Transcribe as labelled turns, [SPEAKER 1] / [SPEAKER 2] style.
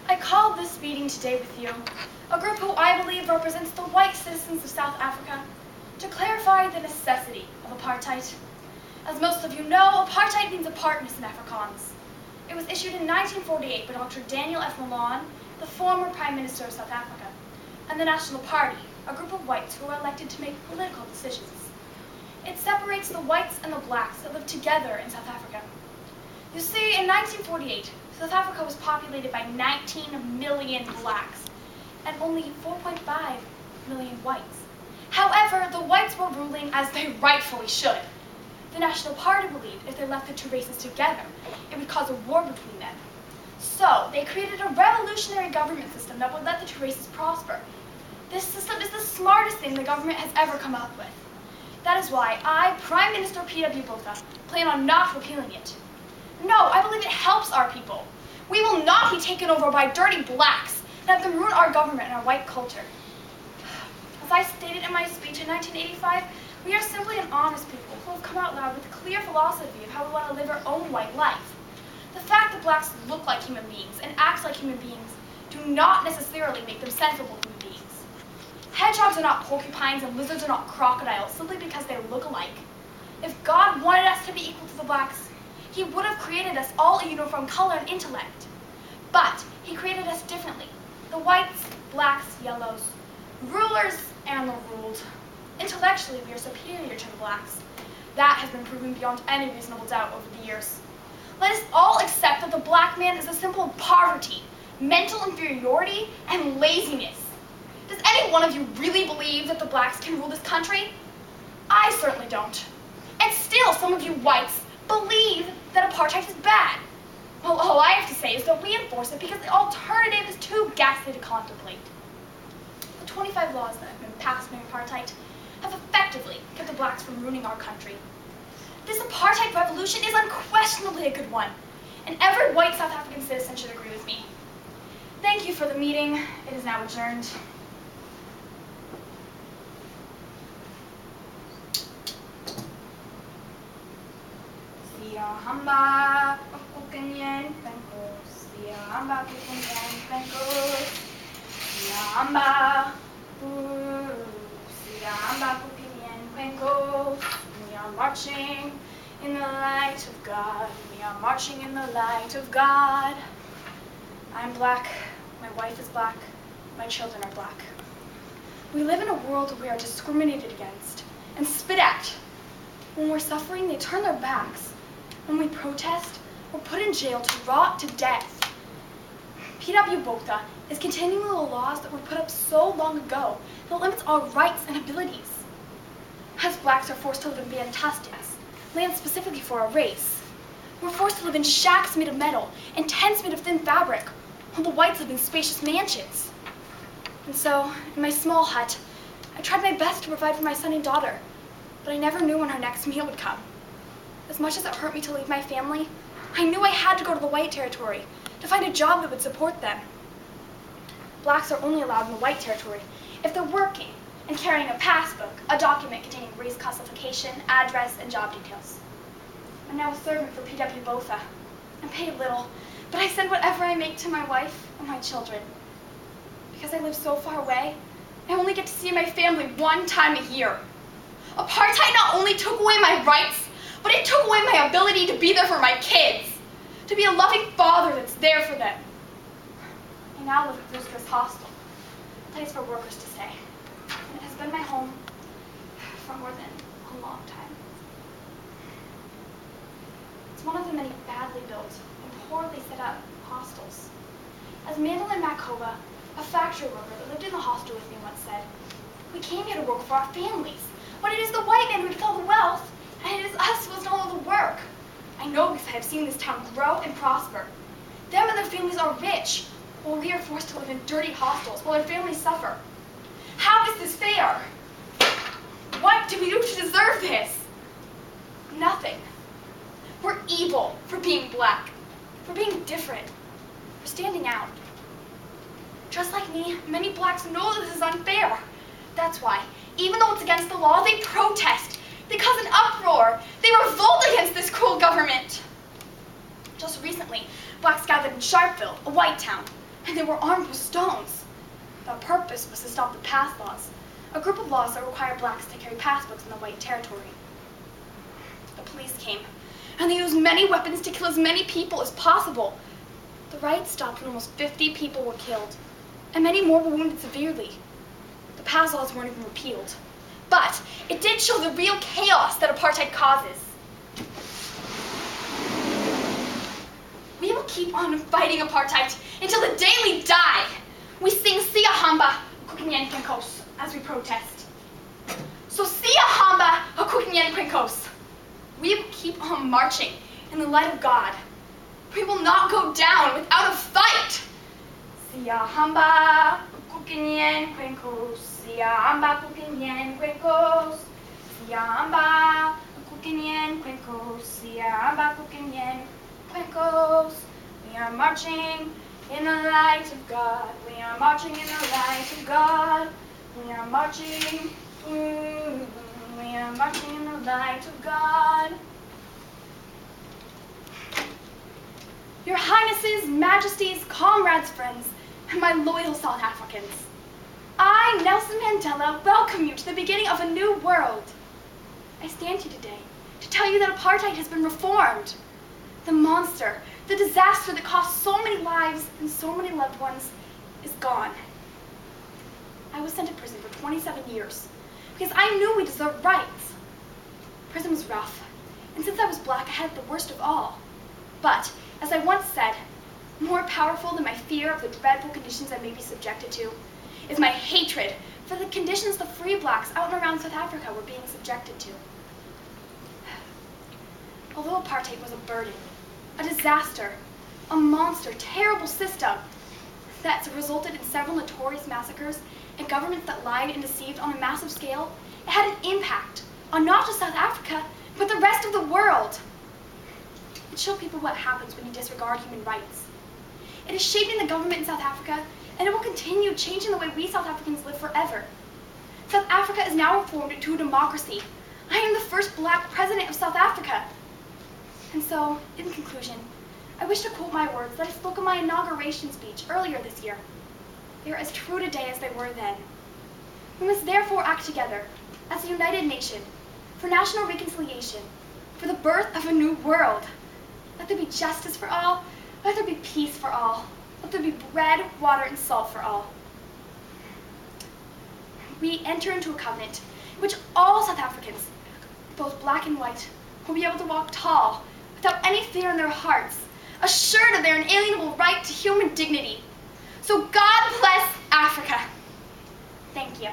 [SPEAKER 1] I called this meeting today with you, a group who I believe represents the white citizens of South Africa, to clarify the necessity of apartheid. As most of you know, apartheid means apartness in Afrikaans. It was issued in 1948 by Dr. Daniel F. Malan, the former Prime Minister of South Africa, and the National Party, a group of whites who were elected to make political decisions. It separates the whites and the blacks that live together in South Africa. You see, in 1948, South Africa was populated by 19 million blacks and only 4.5 million whites. However, the whites were ruling as they rightfully should. The National Party believed if they left the two races together, it would cause a war between them. So, they created a revolutionary government system that would let the two races prosper. This system is the smartest thing the government has ever come up with. That is why I, Prime Minister P.W. Botha, plan on not repealing it. No, I believe it helps our people. We will not be taken over by dirty blacks that have ruined our government and our white culture. As I stated in my speech in 1985, we are simply an honest people who have come out loud with a clear philosophy of how we want to live our own white life. The fact that blacks look like human beings and act like human beings do not necessarily make them sensible human beings. Hedgehogs are not porcupines and lizards are not crocodiles simply because they look alike. If God wanted us to be equal to the blacks, He would have created us all a uniform color and intellect. But He created us differently. The whites, blacks, yellows, rulers, and the ruled. Intellectually, we are superior to the blacks. That has been proven beyond any reasonable doubt over the years. Let us all accept that the black man is a symbol of poverty, mental inferiority, and laziness. Does any one of you really believe that the blacks can rule this country? I certainly don't. And still, some of you whites believe that apartheid is bad. Well, all I have to say is that we enforce it because the alternative is too ghastly to contemplate. The 25 laws that have been passed during apartheid have effectively kept the blacks from ruining our country. This apartheid revolution is unquestionably a good one, and every white South African citizen should agree with me. Thank you for the meeting. It is now adjourned. Siyahamba kukunyen penkos, siyahamba kukunyen penkos, siyahamba, siyahamba kukunyen penkos. We are marching in the light of God. We are marching in the light of God. I'm black. My wife is black. My children are black. We live in a world where we are discriminated against and spit at. When we're suffering, they turn their backs. When we protest, we're put in jail to rot to death. P.W. Botha is continuing the laws that were put up so long ago that limits our rights and abilities. As blacks are forced to live in Bantustas, land specifically for our race. We're forced to live in shacks made of metal and tents made of thin fabric, while the whites live in spacious mansions. And so, in my small hut, I tried my best to provide for my son and daughter, but I never knew when our next meal would come. As much as it hurt me to leave my family, I knew I had to go to the white territory to find a job that would support them. Blacks are only allowed in the white territory if they're working and carrying a passbook, a document containing race classification, address, and job details. I'm now a servant for P.W. Botha. I'm paid little, but I send whatever I make to my wife and my children. Because I live so far away, I only get to see my family one time a year. Apartheid not only took away my rights, but it took away my ability to be there for my kids, to be a loving father that's there for them. I now live at Brewster's Hostel, a place for workers to stay. And it has been my home for more than a long time. It's one of the many badly built and poorly set up hostels. As Mandolin Makova, a factory worker that lived in the hostel with me once said, "We came here to work for our families, but it is the white man who gets all the wealth, and it is us who has done all the work. I know because I have seen this town grow and prosper. Them and their families are rich, while we are forced to live in dirty hostels while our families suffer. How is this fair? What do we do to deserve this? Nothing. We're evil for being black, for being different, for standing out. Just like me, many blacks know that this is unfair. That's why, even though it's against the law, they protest. They cause an uproar. They revolt against this cruel government. Just recently, blacks gathered in Sharpeville, a white town. and they were armed with stones. The purpose was to stop the pass laws, a group of laws that require blacks to carry passbooks in the white territory. The police came, and they used many weapons to kill as many people as possible. The riot stopped when almost 50 people were killed, and many more were wounded severely. The pass laws weren't even repealed, but it did show the real chaos that apartheid causes. We will keep on fighting apartheid until the day we die. We sing Sia Hamba Kukinyen Kwenkos as we protest. So Sia Hamba Kukinyen Kwenkos. We will keep on marching in the light of God. We will not go down without a fight. Sia Hamba Kukinyen Kwenkos. Sia Hamba Kukinyen Kwenkos. Sia Hamba Kukinyen Kwenkos. Sia Hamba Kukinyen Kwenkos. We are marching in the light of God. We are marching in the light of God. We are marching. We are marching in the light of God. Your Highnesses, Majesties, comrades, friends, and my loyal South Africans, I, Nelson Mandela, welcome you to the beginning of a new world. I stand here today to tell you that apartheid has been reformed. The monster, the disaster that cost so many lives and so many loved ones is gone. I was sent to prison for 27 years because I knew we deserved rights. Prison was rough, and since I was black, I had the worst of all. But, as I once said, more powerful than my fear of the dreadful conditions I may be subjected to is my hatred for the conditions the free blacks out and around South Africa were being subjected to. Although apartheid was a burden, a disaster, a monster, terrible system that resulted in several notorious massacres and governments that lied and deceived on a massive scale, it had an impact on not just South Africa, but the rest of the world. It showed people what happens when you disregard human rights. It is shaping the government in South Africa, and it will continue changing the way we South Africans live forever. South Africa is now reformed into a democracy. I am the first black president of South Africa. And so, in conclusion, I wish to quote my words that I spoke in my inauguration speech earlier this year. They are as true today as they were then. We must therefore act together as a united nation for national reconciliation, for the birth of a new world. Let there be justice for all. Let there be peace for all. Let there be bread, water, and salt for all. We enter into a covenant in which all South Africans, both black and white, will be able to walk tall without any fear in their hearts, assured of their inalienable right to human dignity. So God bless Africa. Thank you.